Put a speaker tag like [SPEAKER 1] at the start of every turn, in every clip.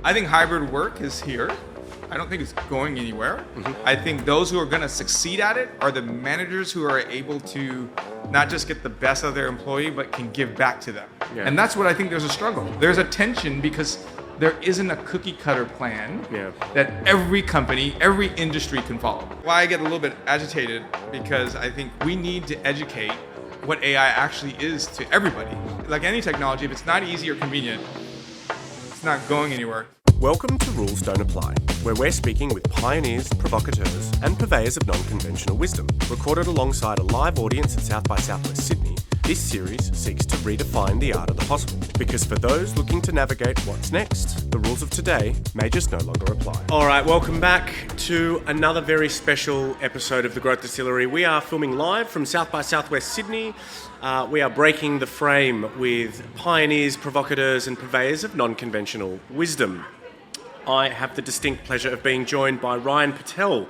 [SPEAKER 1] I think hybrid work is here. I don't think it's going anywhere. I think those who are going to succeed at it are the managers who are able to not just get the best out of their employee, but can give back to them. Yeah. And that's what I think there's a struggle. There's a tension because there isn't a cookie cutter plan that every company, every industry can follow. Why I get a little bit agitated, because I think we need to educate what AI actually is to everybody. Like any technology, if it's not easy or convenient, it's not going anywhere.
[SPEAKER 2] Welcome to Rules Don't Apply, where we're speaking with pioneers, provocateurs, and purveyors of non-conventional wisdom. Recorded alongside a live audience at South by Southwest Sydney, this series seeks to redefine the art of the possible. Because for those looking to navigate what's next, the rules of today may just no longer apply. All right, welcome back to another very special episode of The Growth Distillery. We are filming live from South by Southwest Sydney. We are breaking the frame with pioneers, provocateurs, and purveyors of non-conventional wisdom. I have the distinct pleasure of being joined by Ryan Patel.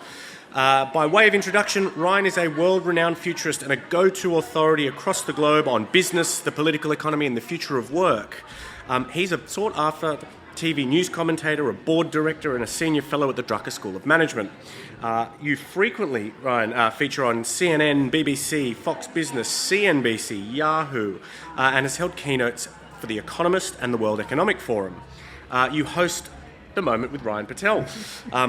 [SPEAKER 2] By way of introduction, Ryan is a world-renowned futurist and a go-to authority across the globe on business, the political economy, and the future of work. He's a sought-after TV news commentator, a board director, and a senior fellow at the Drucker School of Management. You frequently, Ryan, feature on CNN, BBC, Fox Business, CNBC, Yahoo, and has held keynotes for The Economist and the World Economic Forum. You host The Moment with Ryan Patel,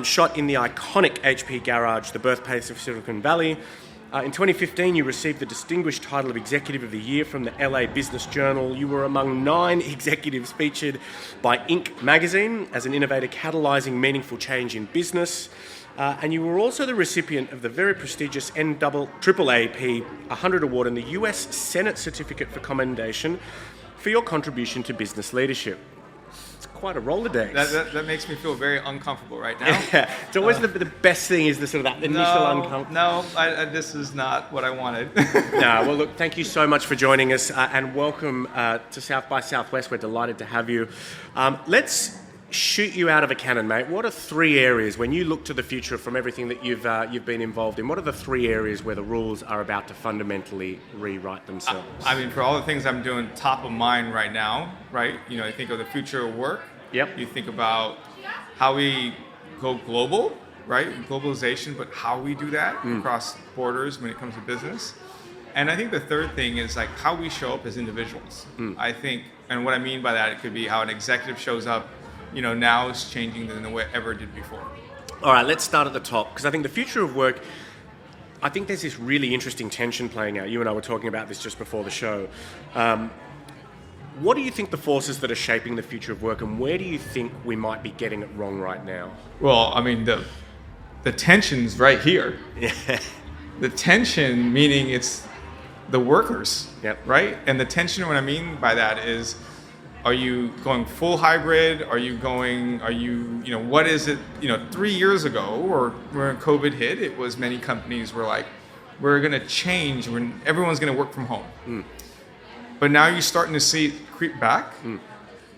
[SPEAKER 2] shot in the iconic HP garage, the birthplace of Silicon Valley. In 2015, you received the distinguished title of Executive of the Year from the LA Business Journal. You were among 9 executives featured by Inc. magazine as an innovator catalysing meaningful change in business. And you were also the recipient of the very prestigious NAAAP 100 Award and the US Senate Certificate for Commendation for your contribution to business leadership. It's quite a Rolodex.
[SPEAKER 1] That makes me feel very uncomfortable right now.
[SPEAKER 2] Yeah, it's always the best thing is the sort of that initial uncomfort.
[SPEAKER 1] No, this is not what I wanted.
[SPEAKER 2] No, well, look, thank you so much for joining us and welcome to South by Southwest. We're delighted to have you. Let's shoot you out of a cannon, mate. What are 3 areas, when you look to the future from everything that you've been involved in, what are the 3 areas where the rules are about to fundamentally rewrite themselves?
[SPEAKER 1] I mean, for all the things I'm doing top of mind right now, right? You know, I think of the future of work.
[SPEAKER 2] Yep.
[SPEAKER 1] You think about how we go global, right? Globalization, but how we do that across borders when it comes to business. And I think the third thing is like how we show up as individuals. I think, and what I mean by that, it could be how an executive shows up, you know, now is changing than the way it ever did before.
[SPEAKER 2] All right, let's start at the top, because I think the future of work, I think there's this really interesting tension playing out. You and I were talking about this just before the show. What do you think the forces that are shaping the future of work, and where do you think we might be getting it wrong right now?
[SPEAKER 1] Well, I mean, the tension's right here.
[SPEAKER 2] Yeah.
[SPEAKER 1] The tension, meaning it's the workers,
[SPEAKER 2] yep.
[SPEAKER 1] Right? And the tension, what I mean by that is, are you going full hybrid? What is it, 3 years ago, or when COVID hit, it was many companies were like, we're going to change when everyone's going to work from home. But now you're starting to see it creep back.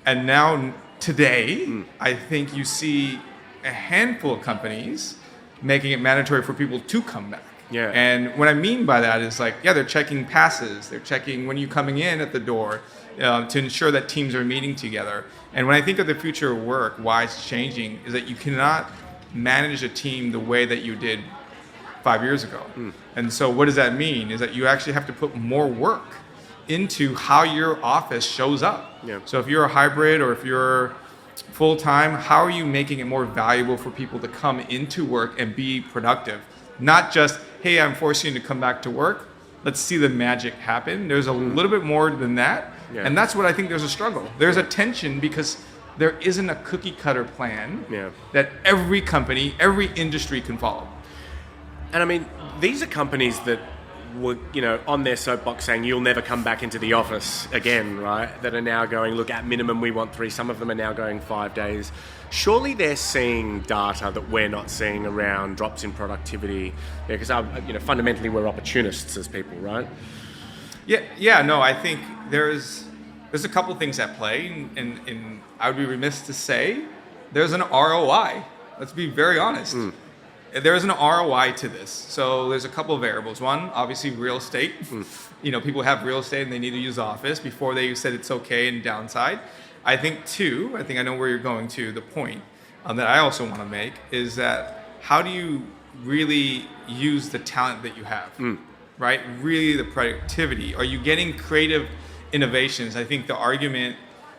[SPEAKER 1] And now today, I think you see a handful of companies making it mandatory for people to come back.
[SPEAKER 2] Yeah.
[SPEAKER 1] And what I mean by that is like, they're checking passes. They're checking when you're coming in at the door to ensure that teams are meeting together. And when I think of the future of work, why it's changing is that you cannot manage a team the way that you did 5 years ago. And so what does that mean? Is that you actually have to put more work into how your office shows up.
[SPEAKER 2] Yeah.
[SPEAKER 1] So if you're a hybrid or if you're full-time, how are you making it more valuable for people to come into work and be productive? Not just, hey, I'm forcing you to come back to work. Let's see the magic happen. There's a little bit more than that.
[SPEAKER 2] Yeah.
[SPEAKER 1] And that's what I think there's a struggle. There's a tension because there isn't a cookie cutter plan that every company, every industry can follow.
[SPEAKER 2] And I mean, these are companies that were, on their soapbox saying you'll never come back into the office again, right? That are now going, look, at minimum we want 3. Some of them are now going 5 days. Surely they're seeing data that we're not seeing around drops in productivity, because fundamentally we're opportunists as people, right?
[SPEAKER 1] No, I think there's a couple things at play, and I would be remiss to say there's an ROI. Let's be very honest. There is an ROI to this. So there's a couple of variables. One, obviously real estate. People have real estate and they need to use office before they said it's okay and downside. I think too, I think I know where you're going to. The point that I also want to make is that how do you really use the talent that you have, right? Really the productivity. Are you getting creative innovations? I think the argument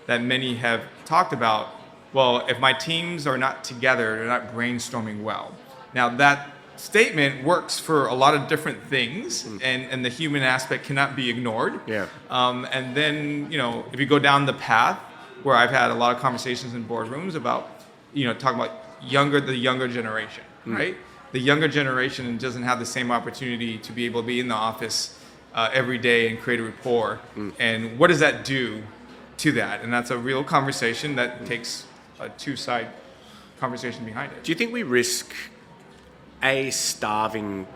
[SPEAKER 1] that many have talked about, well, if my teams are not together, they're not brainstorming well. Now that statement works for a lot of different things, and the human aspect cannot be ignored.
[SPEAKER 2] Yeah.
[SPEAKER 1] And then, if you go down the path where I've had a lot of conversations in boardrooms about, talking about the younger generation, right? The younger generation doesn't have the same opportunity to be able to be in the office every day and create a rapport. And what does that do to that? And that's a real conversation that takes a two-side conversation behind it.
[SPEAKER 2] Do you think we risk starving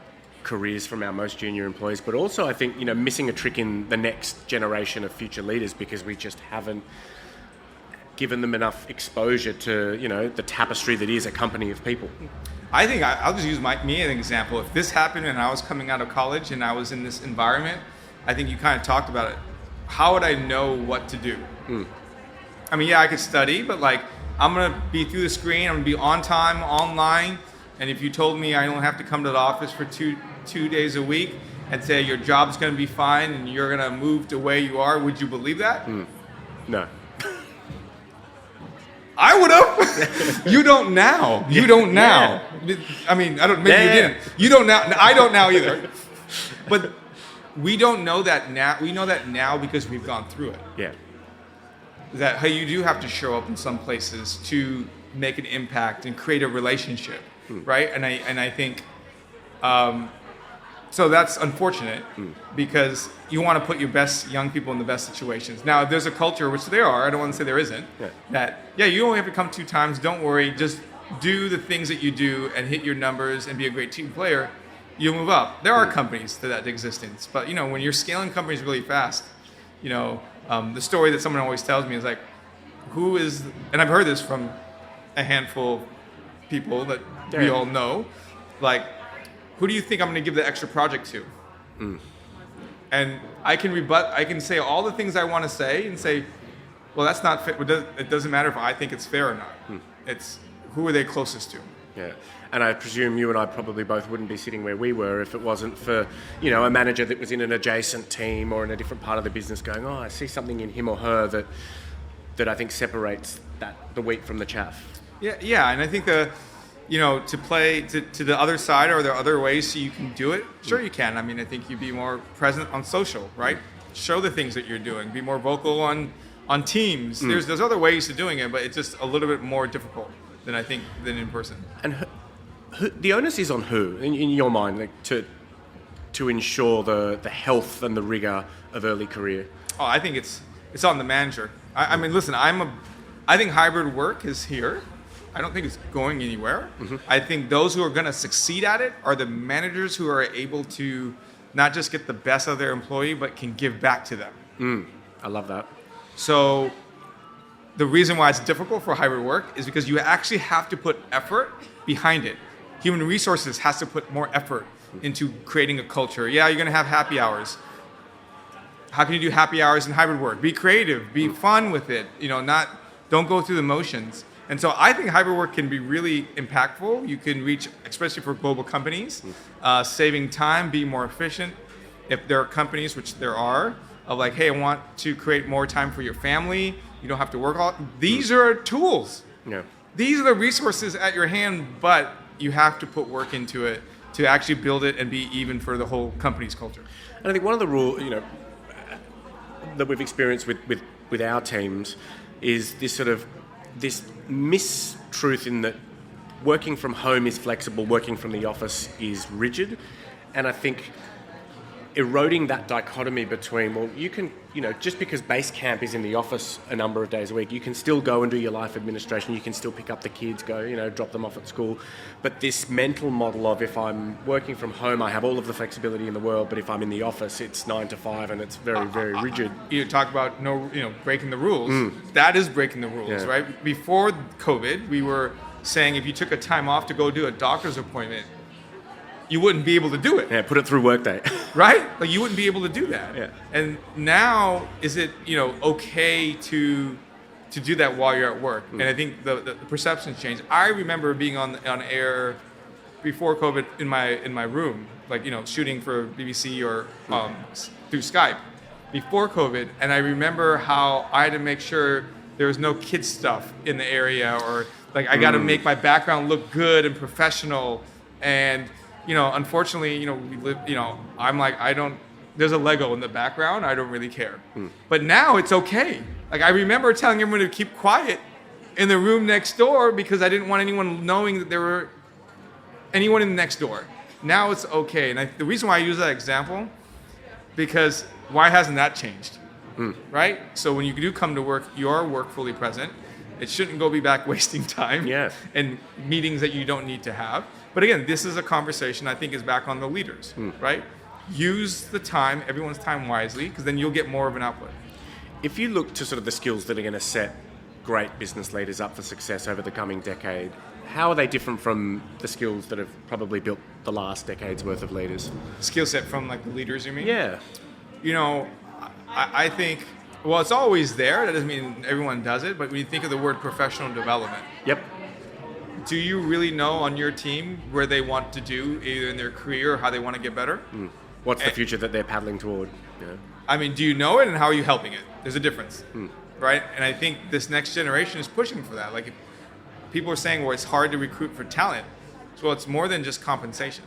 [SPEAKER 2] careers from our most junior employees, but also I think, missing a trick in the next generation of future leaders because we just haven't given them enough exposure to, the tapestry that is a company of people?
[SPEAKER 1] I think I'll just use me as an example. If this happened and I was coming out of college and I was in this environment, I think you kind of talked about it. How would I know what to do? I mean, yeah, I could study, but I'm going to be through the screen. I'm going to be on time, online. And if you told me I don't have to come to the office for two days a week and say your job's going to be fine and you're going to move to where you are, would you believe that?
[SPEAKER 2] No.
[SPEAKER 1] I would have. You don't now. You don't now. Yeah. I mean, I don't. Maybe you didn't. You don't now. I don't now either. But we don't know that now. We know that now because we've gone through it.
[SPEAKER 2] Yeah.
[SPEAKER 1] That how you do have to show up in some places to make an impact and create a relationship, right? And I think, so that's unfortunate because you want to put your best young people in the best situations. Now, if there's a culture, which there are, I don't want to say there isn't, that, you only have to come 2 times, don't worry, just do the things that you do and hit your numbers and be a great team player, you'll move up. There are companies that existence, but when you're scaling companies really fast, the story that someone always tells me is who is, and I've heard this from a handful of people that we all know, who do you think I'm going to give the extra project to? And I can say all the things I want to say and say, well, that's not fit. It doesn't matter if I think it's fair or not. It's who are they closest to?
[SPEAKER 2] Yeah. And I presume you and I probably both wouldn't be sitting where we were if it wasn't for, a manager that was in an adjacent team or in a different part of the business going, I see something in him or her that I think separates the wheat from the chaff.
[SPEAKER 1] Yeah. And I think to play to the other side, are there other ways so you can do it? Sure you can. I mean, I think you'd be more present on social, right? Show the things that you're doing. Be more vocal on Teams. There's other ways to doing it, but it's just a little bit more difficult than in person. And
[SPEAKER 2] the onus is on who, in your mind, to ensure the health and the rigor of early career?
[SPEAKER 1] Oh, I think it's on the manager. I mean, listen, I think hybrid work is here. I don't think it's going anywhere. I think those who are going to succeed at it are the managers who are able to not just get the best of their employee, but can give back to them.
[SPEAKER 2] I love that.
[SPEAKER 1] So the reason why it's difficult for hybrid work is because you actually have to put effort behind it. Human resources has to put more effort into creating a culture. Yeah, you're going to have happy hours. How can you do happy hours in hybrid work? Be creative, be fun with it. Don't go through the motions. And so I think hybrid work can be really impactful. You can reach, especially for global companies, saving time, be more efficient. If there are companies, which there are, of hey, I want to create more time for your family. You don't have to work all. These are tools.
[SPEAKER 2] Yeah.
[SPEAKER 1] These are the resources at your hand, but you have to put work into it to actually build it and be even for the whole company's culture.
[SPEAKER 2] And I think one of the rules, that we've experienced with our teams is this mistruth in that working from home is flexible, working from the office is rigid. And I think eroding that dichotomy between, well, you can, just because base camp is in the office a number of days a week, you can still go and do your life administration, you can still pick up the kids, go, drop them off at school. But this mental model of if I'm working from home, I have all of the flexibility in the world, but if I'm in the office, it's 9 to 5 and it's very, very rigid.
[SPEAKER 1] You talk about breaking the rules. That is breaking the rules, right? Before COVID, we were saying if you took a time off to go do a doctor's appointment, you wouldn't be able to do it.
[SPEAKER 2] Yeah, put it through Workday.
[SPEAKER 1] Right? You wouldn't be able to do that.
[SPEAKER 2] Yeah.
[SPEAKER 1] And now, is it, okay to to do that while you're at work. And I think the perceptions change. I remember being on air before COVID in my room, like, shooting for BBC or through Skype before COVID. And I remember how I had to make sure there was no kid stuff in the area, or like I got to make my background look good and professional. And, unfortunately, we live, I'm like, there's a Lego in the background. I don't really care. But now it's okay. Like, I remember telling everyone to keep quiet in the room next door because I didn't want anyone knowing that there were anyone in the next door. Now it's okay. And the reason why I use that example, because why hasn't that changed? Right? So when you do come to work, you are work fully present. It shouldn't be back wasting time and meetings that you don't need to have. But again, this is a conversation I think is back on the leaders, right? Use the time, everyone's time wisely, because then you'll get more of an output.
[SPEAKER 2] If you look to sort of the skills that are going to set great business leaders up for success over the coming decade, how are they different from the skills that have probably built the last decade's worth of leaders?
[SPEAKER 1] Skill set from like the leaders, you mean?
[SPEAKER 2] Yeah.
[SPEAKER 1] I think, well, it's always there. That doesn't mean everyone does it. But when you think of the word professional development.
[SPEAKER 2] Yep.
[SPEAKER 1] Do you really know on your team where they want to do, either in their career or how they want to get better?
[SPEAKER 2] What's the future that they're paddling toward? Yeah.
[SPEAKER 1] I mean, do you know it, and how are you helping it? There's a difference, right? And I think this next generation is pushing for that. Like, if people are saying, well, it's hard to recruit for talent. So it's more than just compensation.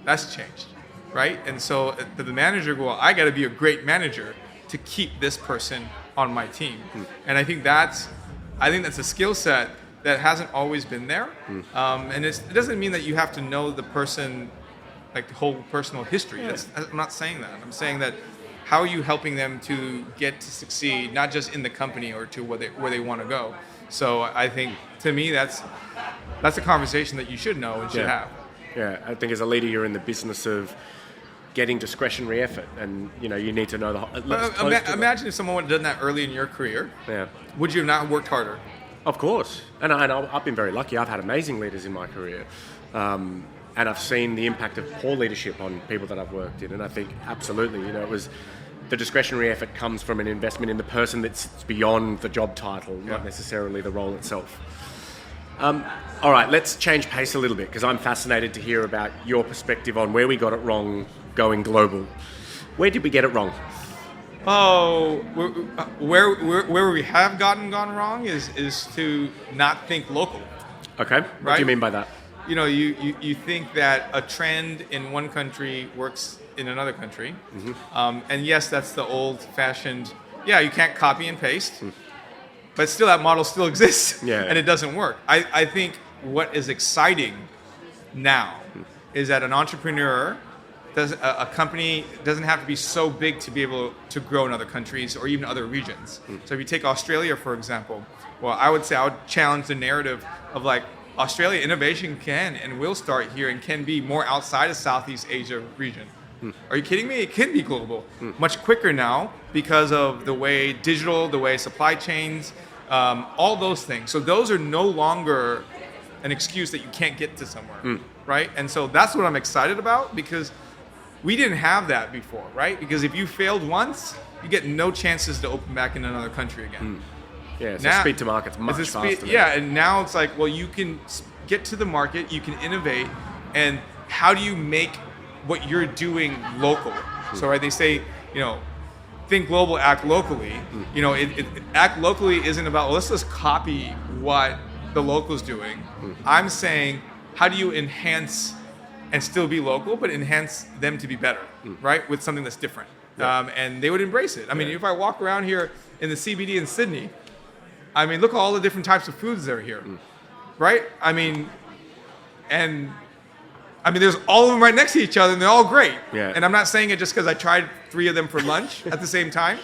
[SPEAKER 1] That's changed, right? And so the manager go, well, I got to be a great manager to keep this person on my team. And I think that's a skill set that hasn't always been there. And it doesn't mean that you have to know the person, like the whole personal history. I'm not saying that. I'm saying that how are you helping them to get to succeed, not just in the company or to where they want to go. So I think, to me, that's a conversation that you should know and should have.
[SPEAKER 2] Yeah, I think as a leader, you're in the business of getting discretionary effort, and you need to know
[SPEAKER 1] imagine if someone had done that early in your career.
[SPEAKER 2] Yeah.
[SPEAKER 1] Would you have not worked harder?
[SPEAKER 2] Of course, and I've been very lucky. I've had amazing leaders in my career, and I've seen the impact of poor leadership on people that I've worked in. And I think absolutely, it was the discretionary effort comes from an investment in the person that's beyond the job title, not necessarily the role itself. All right, let's change pace a little bit, because I'm fascinated to hear about your perspective on where we got it wrong going global. Where did we get it wrong?
[SPEAKER 1] Oh, where we have gone wrong is to not think local.
[SPEAKER 2] Okay, what do you mean by that?
[SPEAKER 1] You think that a trend in one country works in another country. And yes, that's the old-fashioned, you can't copy and paste, but still that model still exists, and it doesn't work. I think what is exciting now is that an entrepreneur, a company doesn't have to be so big to be able to grow in other countries or even other regions. So if you take Australia, for example, well, I would challenge the narrative of like, Australia innovation can and will start here and can be more outside of Southeast Asia region. Are you kidding me? It can be global much quicker now because of the way digital, the way supply chains, all those things. So those are no longer an excuse that you can't get to somewhere, right? And so that's what I'm excited about, because we didn't have that before, right? Because if you failed once, you get no chances to open back in another country again.
[SPEAKER 2] Yeah, so speed to market's much faster.
[SPEAKER 1] And now it's like, well, you can get to the market, you can innovate, and how do you make what you're doing local? So they say, think global, act locally. Act locally isn't about, well, let's just copy what the local's doing. I'm saying, how do you enhance and still be local, but enhance them to be better, right? With something that's different. And they would embrace it. I mean, if I walk around here in the CBD in Sydney, I mean, look at all the different types of foods that are here, right? I mean, there's all of them right next to each other, and they're all great.
[SPEAKER 2] Yeah.
[SPEAKER 1] And I'm not saying it just because I tried 3 of them for lunch at the same time.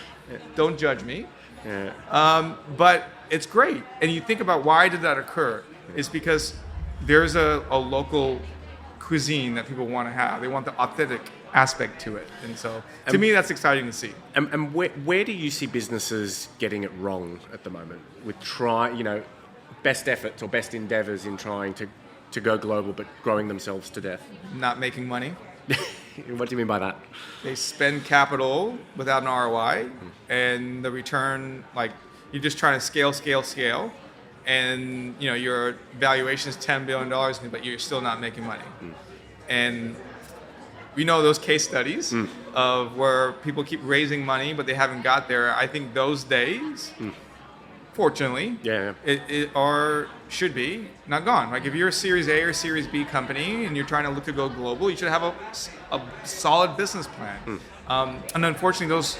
[SPEAKER 1] Don't judge me.
[SPEAKER 2] Yeah.
[SPEAKER 1] But it's great. And you think about why did that occur? It's because there's a local cuisine that people want to have. They want the authentic aspect to it. And so, to me, that's exciting to see.
[SPEAKER 2] And where do you see businesses getting it wrong at the moment with best efforts or best endeavors in trying to go global but growing themselves to death?
[SPEAKER 1] Not making money.
[SPEAKER 2] What do you mean by that?
[SPEAKER 1] They spend capital without an ROI, and the return, like you're just trying to scale, and your valuation is $10 billion, but you're still not making money. And we know those case studies of where people keep raising money, but they haven't got there. I think those days, fortunately, should be not gone. Like if you're a Series A or Series B company and you're trying to look to go global, you should have a solid business plan. And unfortunately, those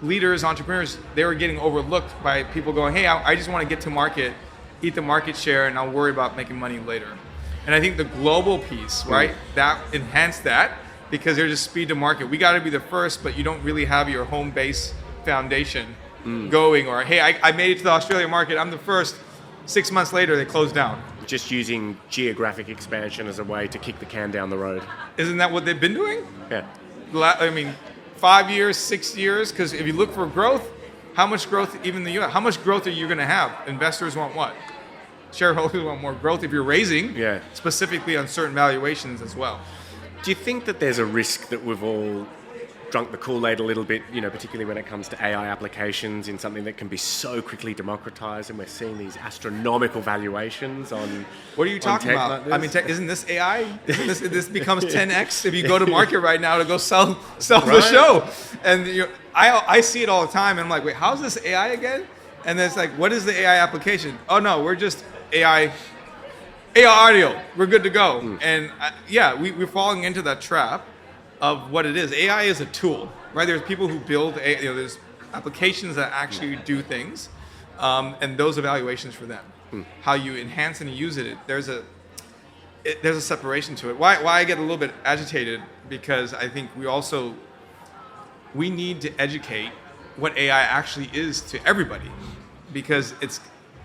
[SPEAKER 1] leaders, entrepreneurs, they were getting overlooked by people going, hey, I just want to get to market, eat the market share, and I'll worry about making money later. And I think the global piece, right, that enhanced that because there's just speed to market. We got to be the first, but you don't really have your home base foundation going, or hey, I made it to the Australia market, I'm the first. 6 months later, they closed down.
[SPEAKER 2] Just using geographic expansion as a way to kick the can down the road.
[SPEAKER 1] Isn't that what they've been doing?
[SPEAKER 2] Yeah.
[SPEAKER 1] I mean, 5 years, 6 years, because if you look for growth, how much growth, even in the US, how much growth are you going to have? Investors want what? Shareholders want more growth if you're raising, specifically on certain valuations as well.
[SPEAKER 2] Do you think that there's a risk that we've all drunk the Kool-Aid a little bit, particularly when it comes to AI applications in something that can be so quickly democratized, and we're seeing these astronomical valuations on...
[SPEAKER 1] What are you talking about? Like isn't this AI? This becomes 10x if you go to market right now to go sell the show. And I see it all the time, and I'm like, wait, how's this AI again? And then it's like, what is the AI application? Oh no, we're just AI audio. We're good to go. And we're falling into that trap of what it is. AI is a tool, right? There's people who build, there's applications that actually do things, and those evaluations for them. How you enhance and use it, there's a separation to it. Why I get a little bit agitated, because I think we need to educate what AI actually is to everybody, because it's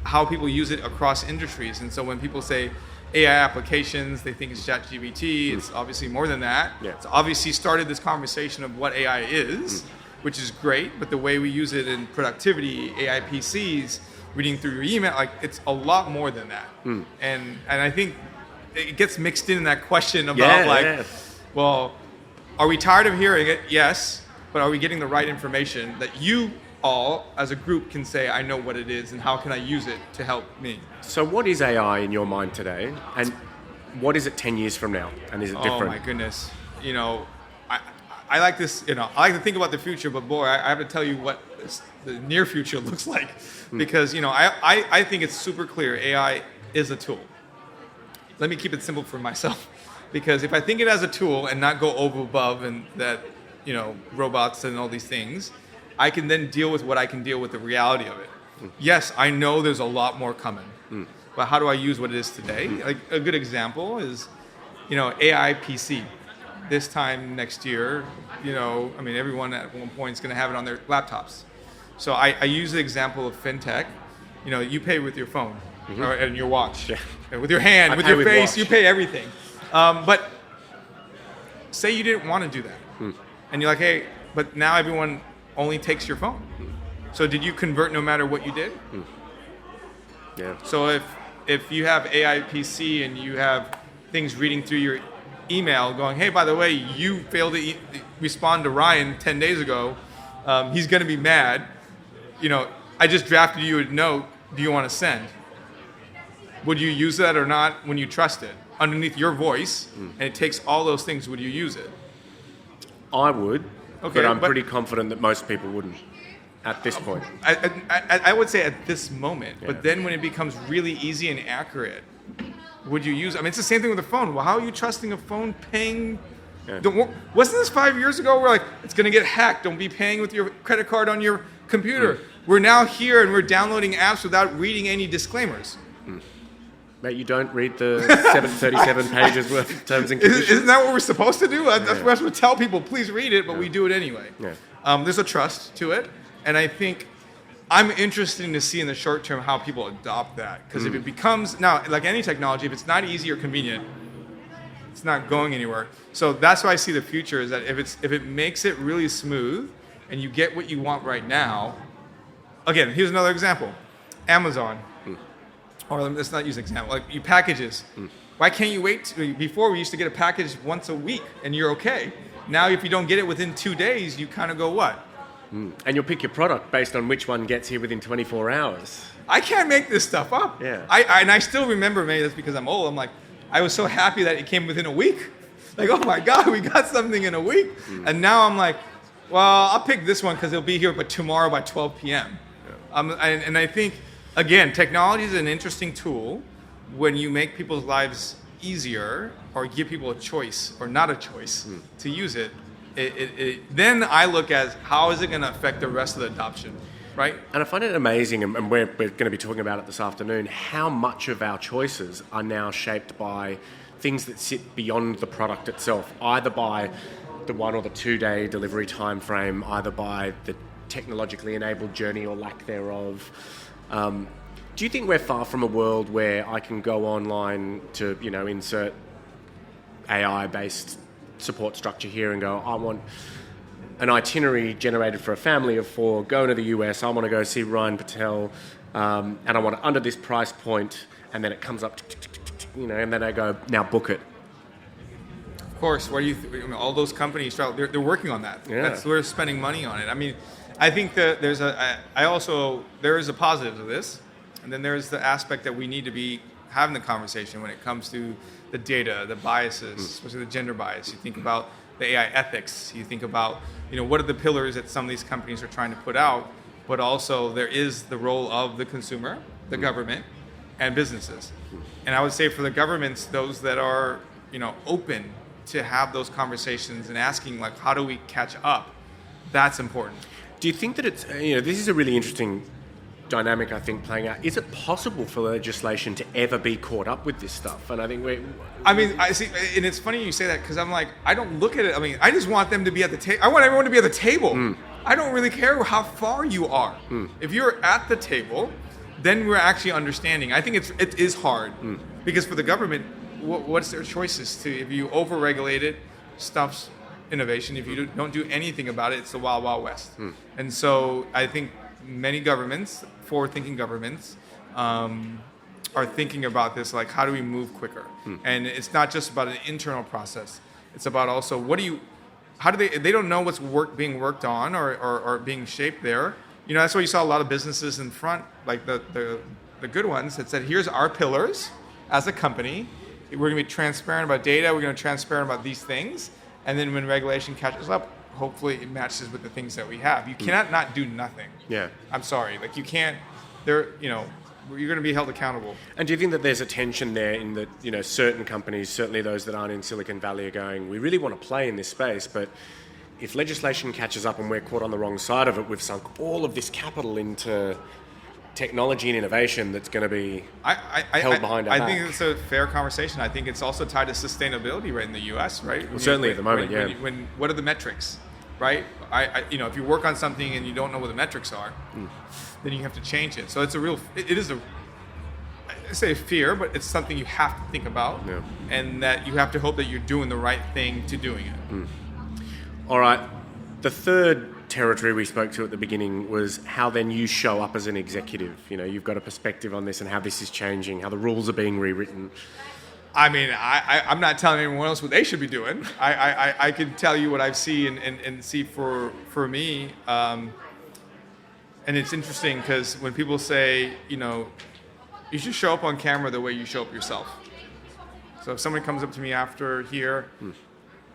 [SPEAKER 1] how people use it across industries. And so when people say AI applications, they think it's ChatGPT. It's obviously more than that. It's obviously started this conversation of what AI is, which is great, but the way we use it in productivity, AI PCs, reading through your email, like it's a lot more than that. And I think it gets mixed in that question about well, are we tired of hearing it? Yes, but are we getting the right information that you all as a group can say, I know what it is and how can I use it to help me?
[SPEAKER 2] So what is AI in your mind today, and what is it 10 years from now, and is it different?
[SPEAKER 1] Oh my goodness. I like this, I like to think about the future, but boy, I have to tell you what the near future looks like, because I think it's super clear AI is a tool. Let me keep it simple for myself, because if I think it as a tool and not go above and that, robots and all these things, I can then deal with what I can deal with, the reality of it. Yes, I know there's a lot more coming, but how do I use what it is today? Like a good example is, AI PC. This time next year, everyone at one point is going to have it on their laptops. So I use the example of fintech. You pay with your phone and your watch, with your hand, with your face, you pay everything. But say you didn't want to do that, and you're like, hey, but now everyone only takes your phone. So did you convert no matter what you did?
[SPEAKER 2] Yeah.
[SPEAKER 1] So if you have AI PC and you have things reading through your email going, hey, by the way, you failed to respond to Ryan 10 days ago, he's going to be mad. I just drafted you a note. Do you want to send? Would you use that or not when you trust it? Underneath your voice, and it takes all those things, would you use it?
[SPEAKER 2] I would, but I'm pretty confident that most people wouldn't at this point.
[SPEAKER 1] I would say at this moment, but then when it becomes really easy and accurate, would you use it? It's the same thing with a phone. Well, how are you trusting a phone paying? Wasn't this 5 years ago? We're like, it's going to get hacked. Don't be paying with your credit card on your computer. We're now here and we're downloading apps without reading any disclaimers.
[SPEAKER 2] Mate, you don't read the 737 pages worth of terms and conditions?
[SPEAKER 1] Isn't that what we're supposed to do? That's what we're supposed to tell people, please read it, but we do it anyway. There's a trust to it, and I think I'm interested to see in the short term how people adopt that. Because if it becomes, now, like any technology, if it's not easy or convenient, it's not going anywhere. So that's why I see the future, is that if it makes it really smooth and you get what you want right now. Again, here's another example. Amazon. Or let's not use an example, like your packages. Why can't you wait? Before we used to get a package once a week and you're okay. Now if you don't get it within 2 days, you kind of go what?
[SPEAKER 2] And you'll pick your product based on which one gets here within 24 hours.
[SPEAKER 1] I can't make this stuff up.
[SPEAKER 2] Yeah.
[SPEAKER 1] I still remember, maybe that's because I'm old, I'm like, I was so happy that it came within a week. Like, oh my God, we got something in a week. And now I'm like, well, I'll pick this one because it'll be here but tomorrow by 12 p.m. Yeah. And I think, again, technology is an interesting tool when you make people's lives easier or give people a choice or not a choice to use it. Then I look at how is it going to affect the rest of the adoption, right?
[SPEAKER 2] And I find it amazing, and we're going to be talking about it this afternoon, how much of our choices are now shaped by things that sit beyond the product itself, either by the 1 or the 2 day delivery time frame, either by the technologically enabled journey or lack thereof. Do you think we're far from a world where I can go online to, insert AI-based support structure here and go, I want an itinerary generated for a family of 4 going to the US, I want to go see Ryan Patel, and I want it under this price point, and then it comes up, and then I go, now book it.
[SPEAKER 1] Of course, what do you all those companies, they're working on that.
[SPEAKER 2] Yeah.
[SPEAKER 1] We're spending money on it. I mean, I think that there is a positive to this, and then there's the aspect that we need to be having the conversation when it comes to the data, the biases, especially the gender bias. You think about the AI ethics. You think about, what are the pillars that some of these companies are trying to put out, but also there is the role of the consumer, the government, and businesses. And I would say for the governments, those that are, open to have those conversations and asking, like, how do we catch up? That's important.
[SPEAKER 2] Do you think that it's, this is a really interesting dynamic, I think, playing out. Is it possible for legislation to ever be caught up with this stuff? And I think
[SPEAKER 1] I see, and it's funny you say that because I'm like, I don't look at it. I mean, I just want them to be at the table. I want everyone to be at the table. I don't really care how far you are. If you're at the table, then we're actually understanding. I think it is hard because for the government, what's their choices to? If you over-regulate it, stuff's innovation. If you don't do anything about it, it's the wild, wild west. And so I think many governments, forward-thinking governments, are thinking about this, like, how do we move quicker? And it's not just about an internal process. It's about also they don't know what's being worked on or being shaped there. That's why you saw a lot of businesses in front, like the good ones, that said, here's our pillars as a company. We're going to be transparent about data. We're going to be transparent about these things. And then when regulation catches up, hopefully it matches with the things that we have. You cannot not do nothing.
[SPEAKER 2] Yeah.
[SPEAKER 1] I'm sorry. Like, you can't, you're going to be held accountable.
[SPEAKER 2] And do you think that there's a tension there in that, certain companies, certainly those that aren't in Silicon Valley, are going, we really want to play in this space, but if legislation catches up and we're caught on the wrong side of it, we've sunk all of this capital into technology and innovation that's going to be held behind our back.
[SPEAKER 1] I think it's a fair conversation. I think it's also tied to sustainability right in the U.S., right?
[SPEAKER 2] Well, certainly at the moment,
[SPEAKER 1] what are the metrics, right? If you work on something and you don't know what the metrics are, then you have to change it. So I say fear, but it's something you have to think about, and that you have to hope that you're doing the right thing to doing it.
[SPEAKER 2] All right. The third territory we spoke to at the beginning was how then you show up as an executive. You've got a perspective on this and how this is changing, how the rules are being rewritten.
[SPEAKER 1] I mean, I'm not telling anyone else what they should be doing. I can tell you what I see and see for me. And it's interesting because when people say, you should show up on camera the way you show up yourself. So if somebody comes up to me after here,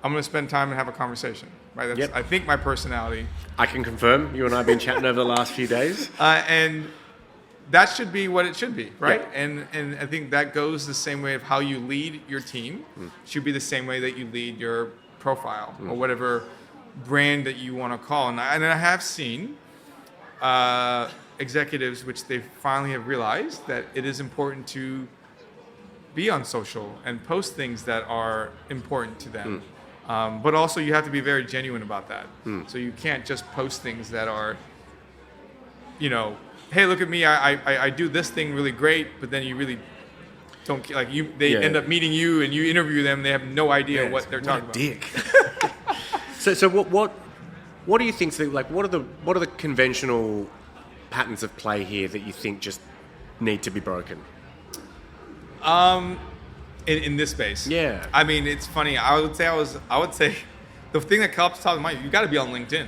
[SPEAKER 1] I'm going to spend time and have a conversation. Right? That's, I think, my personality.
[SPEAKER 2] I can confirm. You and I have been chatting over the last few days.
[SPEAKER 1] And that should be what it should be, right?
[SPEAKER 2] Yep.
[SPEAKER 1] And I think that goes the same way of how you lead your team. Should be the same way that you lead your profile or whatever brand that you want to call. And I have seen executives, which they finally have realized that it is important to be on social and post things that are important to them. But also you have to be very genuine about that. So you can't just post things that are, hey, look at me, I do this thing really great, but then you really don't, like, they end up meeting you and you interview them, they have no idea what they're talking about.
[SPEAKER 2] Dick. So what do you think, like, what are the conventional patterns of play here that you think just need to be broken?
[SPEAKER 1] In this space,
[SPEAKER 2] I
[SPEAKER 1] mean, it's funny. I would say the thing that comes to top of mind. You got to be on LinkedIn.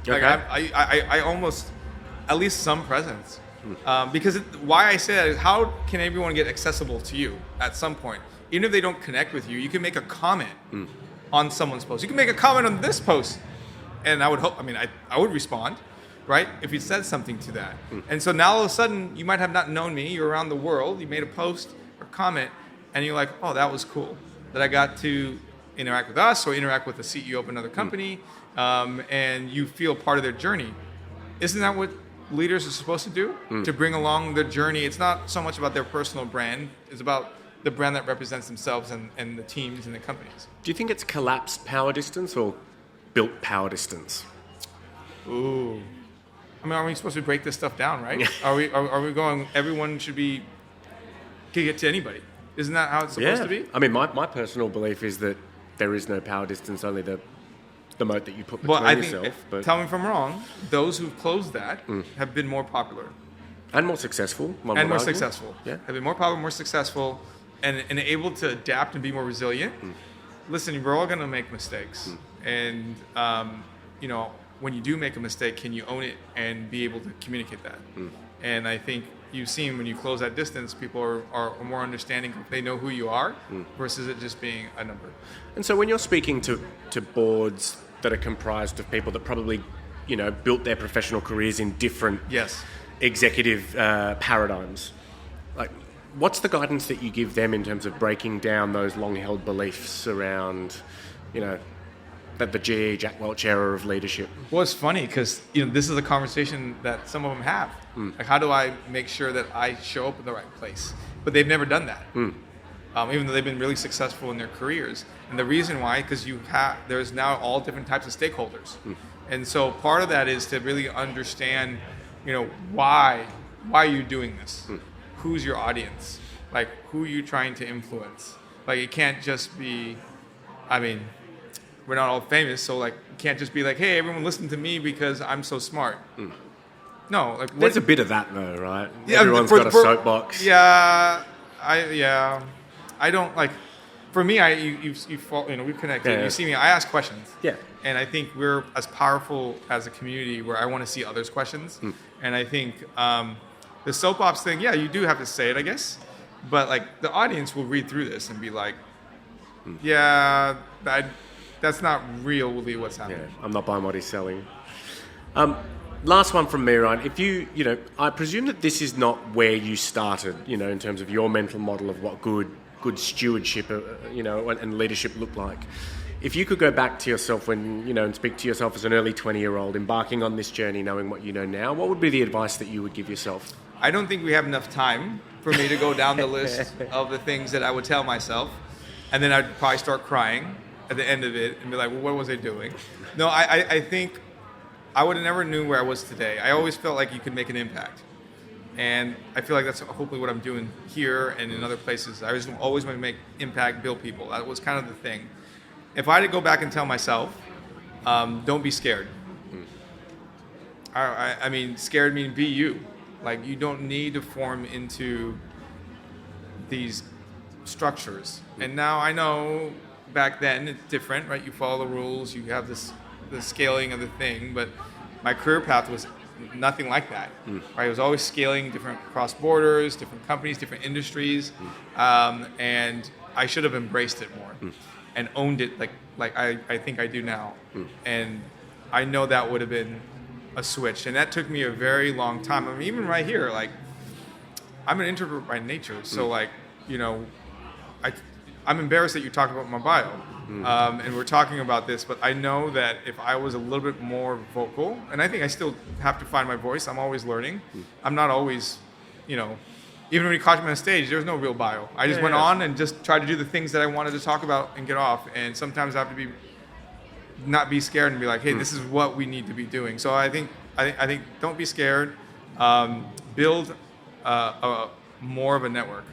[SPEAKER 1] Like
[SPEAKER 2] Okay.
[SPEAKER 1] I almost, at least some presence. Because why I say that is, how can everyone get accessible to you at some point? Even if they don't connect with you, you can make a comment on someone's post. You can make a comment on this post, and I would hope. I mean, I would respond, right? If you said something to that. And so now all of a sudden, you might have not known me. You're around the world. You made a post or comment, and you're like, oh, that was cool that I got to interact with us or interact with the CEO of another company, and you feel part of their journey. Isn't that what leaders are supposed to do? To bring along their journey. It's not so much about their personal brand. It's about the brand that represents themselves and the teams and the companies.
[SPEAKER 2] Do you think it's collapsed power distance or built power distance?
[SPEAKER 1] Ooh. I mean, are we supposed to break this stuff down, right? Are we going, everyone should be, can get to anybody? Isn't that how it's supposed to be?
[SPEAKER 2] I mean, my personal belief is that there is no power distance, only the moat that you put between
[SPEAKER 1] Well, I
[SPEAKER 2] yourself.
[SPEAKER 1] think,
[SPEAKER 2] But
[SPEAKER 1] tell me if I'm wrong, those who've closed that have been more popular.
[SPEAKER 2] and more successful. one
[SPEAKER 1] And
[SPEAKER 2] would
[SPEAKER 1] more
[SPEAKER 2] argue.
[SPEAKER 1] successful.
[SPEAKER 2] Yeah.
[SPEAKER 1] Have been more popular, more successful, and able to adapt and be more resilient. Listen, we're all going to make mistakes. And, you know, when you do make a mistake, can you own it and be able to communicate that? And I think you've seen when you close that distance, people are more understanding. They know who you are versus it just being a number.
[SPEAKER 2] And so when you're speaking to boards that are comprised of people that probably, you know, built their professional careers in different
[SPEAKER 1] Yes.
[SPEAKER 2] executive paradigms, like, what's the guidance that you give them in terms of breaking down those long-held beliefs around, you know, that the GE Jack Welch era of leadership?
[SPEAKER 1] Well, it's funny because, you know, this is a conversation that some of them have. Like, how do I make sure that I show up in the right place? But they've never done that, even though they've been really successful in their careers. And the reason why, because there's now all different types of stakeholders. And so part of that is to really understand, you know, why are you doing this? Who's your audience? Like, who are you trying to influence? Like, it can't just be, I mean, we're not all famous, so like, it can't just be like, hey, everyone listen to me because I'm so smart. No, like,
[SPEAKER 2] There's a bit of that though, right?
[SPEAKER 1] Yeah,
[SPEAKER 2] Everyone's got a soapbox.
[SPEAKER 1] Yeah, I don't like. For me, you fall, you know, we've connected.
[SPEAKER 2] Yeah.
[SPEAKER 1] You see me, I ask questions.
[SPEAKER 2] Yeah.
[SPEAKER 1] And I think we're as powerful as a community where I want to see others' questions. And I think the soapbox thing, yeah, you do have to say it, I guess. But like, the audience will read through this and be like, yeah, that's not really what's happening.
[SPEAKER 2] Yeah, I'm not buying what he's selling. Last one from me, Ryan. If you know, I presume that this is not where you started, you know, in terms of your mental model of what good stewardship, you know, and leadership looked like. If you could go back to yourself when, you know, and speak to yourself as an early 20-year-old embarking on this journey, knowing what you know now, what would be the advice that you would give yourself?
[SPEAKER 1] I don't think we have enough time for me to go down the list of the things that I would tell myself. And then I'd probably start crying at the end of it and be like, well, what was I doing? No, I think I would have never knew where I was today. I always felt like you could make an impact. And I feel like that's hopefully what I'm doing here and in other places. I always want to make impact, build people. That was kind of the thing. If I had to go back and tell myself, don't be scared. I mean, scared means be you. Like, you don't need to form into these structures. And now I know back then it's different, right? You follow the rules, you have the scaling of the thing, but my career path was nothing like that. Right? I was always scaling different cross borders, different companies, different industries, and I should have embraced it more and owned it like I think I do now. And I know that would have been a switch, and that took me a very long time. I mean, even right here, like, I'm an introvert by nature, so like, you know, I'm embarrassed that you talked about my bio, and we're talking about this, but I know that if I was a little bit more vocal, and I think I still have to find my voice, I'm always learning. I'm not always, you know, even when you caught me on stage, there was no real bio. I just went on and just tried to do the things that I wanted to talk about and get off, and sometimes I have to not be scared and be like, hey, this is what we need to be doing. So I think don't be scared. Build more of a network.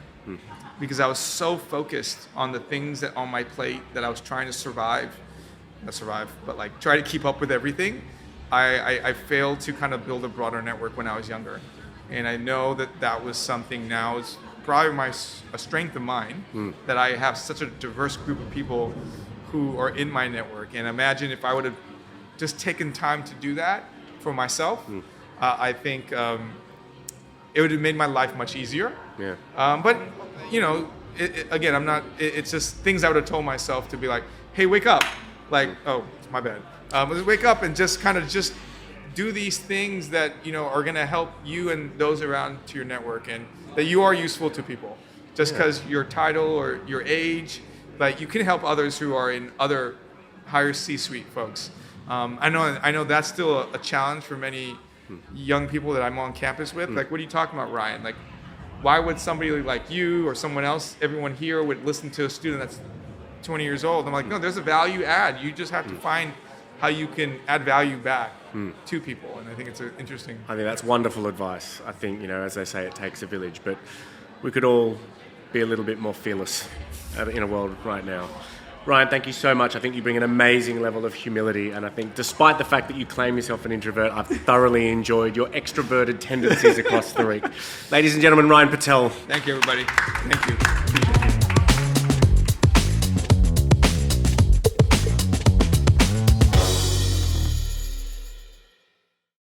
[SPEAKER 1] Because I was so focused on the things that on my plate that I was trying to not survive, but like try to keep up with everything. I failed to kind of build a broader network when I was younger. And I know that was something now is probably a strength of mine, that I have such a diverse group of people who are in my network. And imagine if I would have just taken time to do that for myself, I think it would have made my life much easier.
[SPEAKER 2] Yeah.
[SPEAKER 1] But, again, I'm not, it's just things I would have told myself to be like, hey, wake up. Like, oh, it's my bad. Wake up and just kind of just do these things that, are going to help you and those around to your network, and that you are useful to people. Just because your title or your age, like, you can help others who are in other higher C-suite folks. I know that's still a challenge for many young people that I'm on campus with. Like, what are you talking about, Ryan? Like, why would somebody like you or someone else, everyone here would listen to a student that's 20 years old? I'm like, no, there's a value add. You just have to find how you can add value back to people. And I think it's interesting.
[SPEAKER 2] I think that's wonderful advice. I think, as they say, it takes a village, but we could all be a little bit more fearless in a world right now. Ryan, thank you so much. I think you bring an amazing level of humility, and I think despite the fact that you claim yourself an introvert, I've thoroughly enjoyed your extroverted tendencies across the week. Ladies and gentlemen, Ryan Patel.
[SPEAKER 1] Thank you, everybody. Thank you.